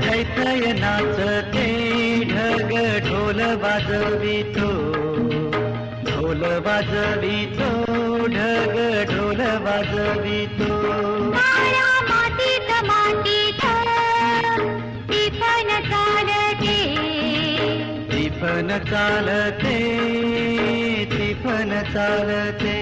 थै थै नाचते ढग ढोल वाजवितो ढोल वाजवितो ढग ढोल वाजवितो काळ्या मातीत मातीत टिपण चालते टिपण चालते टिपण चालते